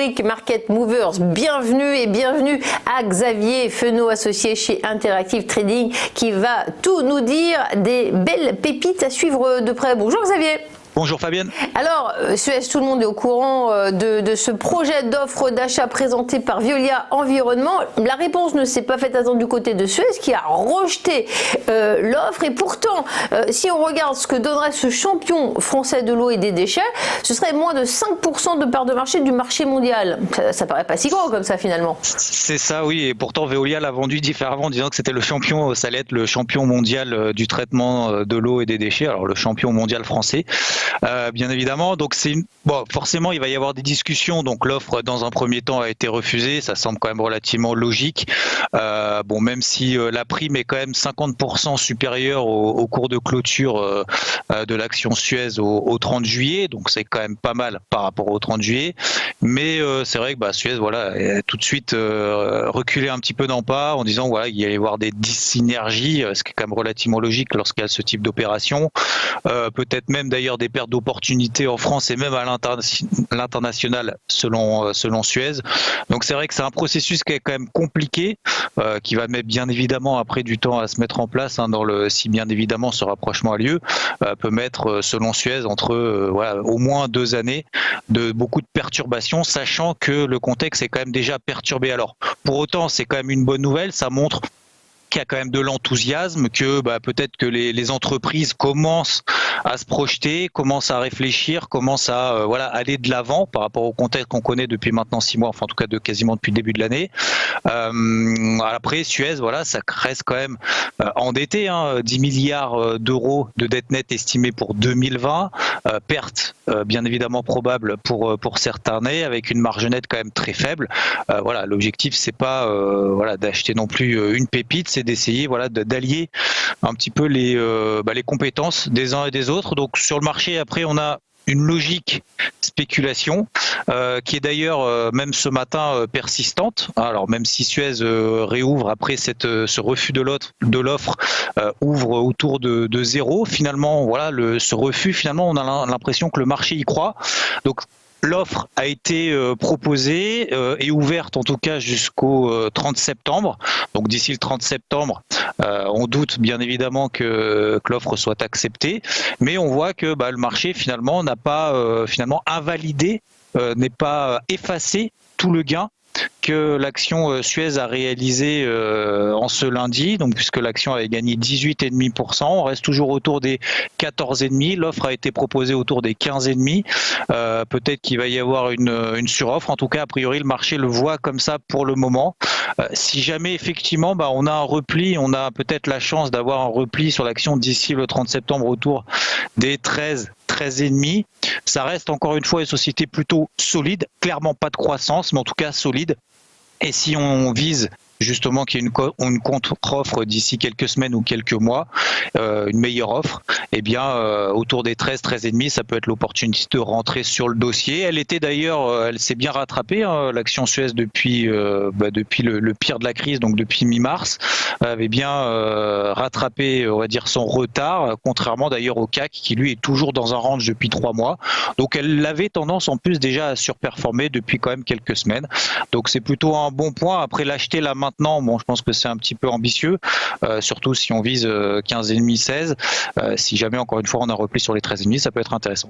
rubrique Market Movers. Bienvenue à Xavier Fenot, associé chez Interactive Trading, qui va tout nous dire des belles pépites à suivre de près. Bonjour Xavier. Bonjour Fabienne. Alors, Suez, tout le monde est au courant de ce projet d'offre d'achat présenté par Veolia Environnement. La réponse ne s'est pas faite attendre du côté de Suez qui a rejeté l'offre. Et pourtant, si on regarde ce que donnerait ce champion français de l'eau et des déchets, ce serait moins de 5% de part de marché du marché mondial. Ça paraît pas si gros comme ça finalement. C'est ça, oui. Et pourtant, Veolia l'a vendu différemment en disant que c'était le champion, ça allait être le champion mondial du traitement de l'eau et des déchets. Alors, le champion mondial français. Bien évidemment, donc forcément il va y avoir des discussions. Donc l'offre dans un premier temps a été refusée, ça semble quand même relativement logique. Même si la prime est quand même 50% supérieure au cours de clôture de l'action Suez au 30 juillet, donc c'est quand même pas mal par rapport au 30 juillet. Mais c'est vrai que Suez a tout de suite reculé un petit peu dans le pas en disant il allait y avoir des synergies, ce qui est quand même relativement logique lorsqu'il y a ce type d'opération. Peut-être même d'ailleurs des pertes d'opportunités en France et même à l'international selon Suez. Donc c'est vrai que c'est un processus qui est quand même compliqué, qui va mettre bien évidemment après du temps à se mettre en place, si bien évidemment ce rapprochement a lieu, peut mettre selon Suez entre au moins 2 années de beaucoup de perturbations, sachant que le contexte est quand même déjà perturbé. Alors pour autant c'est quand même une bonne nouvelle, ça montre qu'il y a quand même de l'enthousiasme, que peut-être que les entreprises commencent à se projeter, commencent à réfléchir, commencent à aller de l'avant par rapport au contexte qu'on connaît depuis maintenant 6 mois, enfin en tout cas quasiment depuis le début de l'année. Après Suez, ça reste quand même endetté, 10 milliards d'euros de dette nette estimée pour 2020, perte bien évidemment probable pour certains années, avec une marge nette quand même très faible. L'objectif c'est pas d'acheter non plus une pépite, c'est d'essayer d'allier un petit peu les compétences des uns et des autres. Donc sur le marché, après, on a une logique spéculation qui est d'ailleurs même ce matin persistante. Alors même si Suez réouvre après ce refus de l'offre ouvre autour de zéro, finalement ce refus, finalement on a l'impression que le marché y croit. Donc l'offre a été proposée et ouverte en tout cas jusqu'au 30 septembre. Donc d'ici le 30 septembre, on doute bien évidemment que l'offre soit acceptée. Mais on voit que le marché finalement n'a pas invalidé, n'est pas effacé tout le gain que l'action Suez a réalisé en ce lundi, donc puisque l'action avait gagné 18,5%, on reste toujours autour des 14,5%, l'offre a été proposée autour des 15,5%, peut-être qu'il va y avoir une suroffre, en tout cas a priori le marché le voit comme ça pour le moment. Si jamais effectivement on a un repli, on a peut-être la chance d'avoir un repli sur l'action d'ici le 30 septembre autour des 13,5, ça reste encore une fois une société plutôt solide, clairement pas de croissance, mais en tout cas solide. Et si on vise justement qu'il y ait une contre-offre d'ici quelques semaines ou quelques mois, une meilleure offre, autour des 13,5, ça peut être l'opportunité de rentrer sur le dossier. Elle était d'ailleurs, elle s'est bien rattrapée, l'action Suez depuis le pire de la crise, donc depuis mi-mars, avait bien rattrapé, on va dire, son retard, contrairement d'ailleurs au CAC qui lui est toujours dans un range depuis 3 mois. Donc elle avait tendance en plus déjà à surperformer depuis quand même quelques semaines. Donc c'est plutôt un bon point. Après l'acheter là maintenant, je pense que c'est un petit peu ambitieux, surtout si on vise 15,5, 16. Si jamais encore une fois on a repli sur les 13,5, ça peut être intéressant.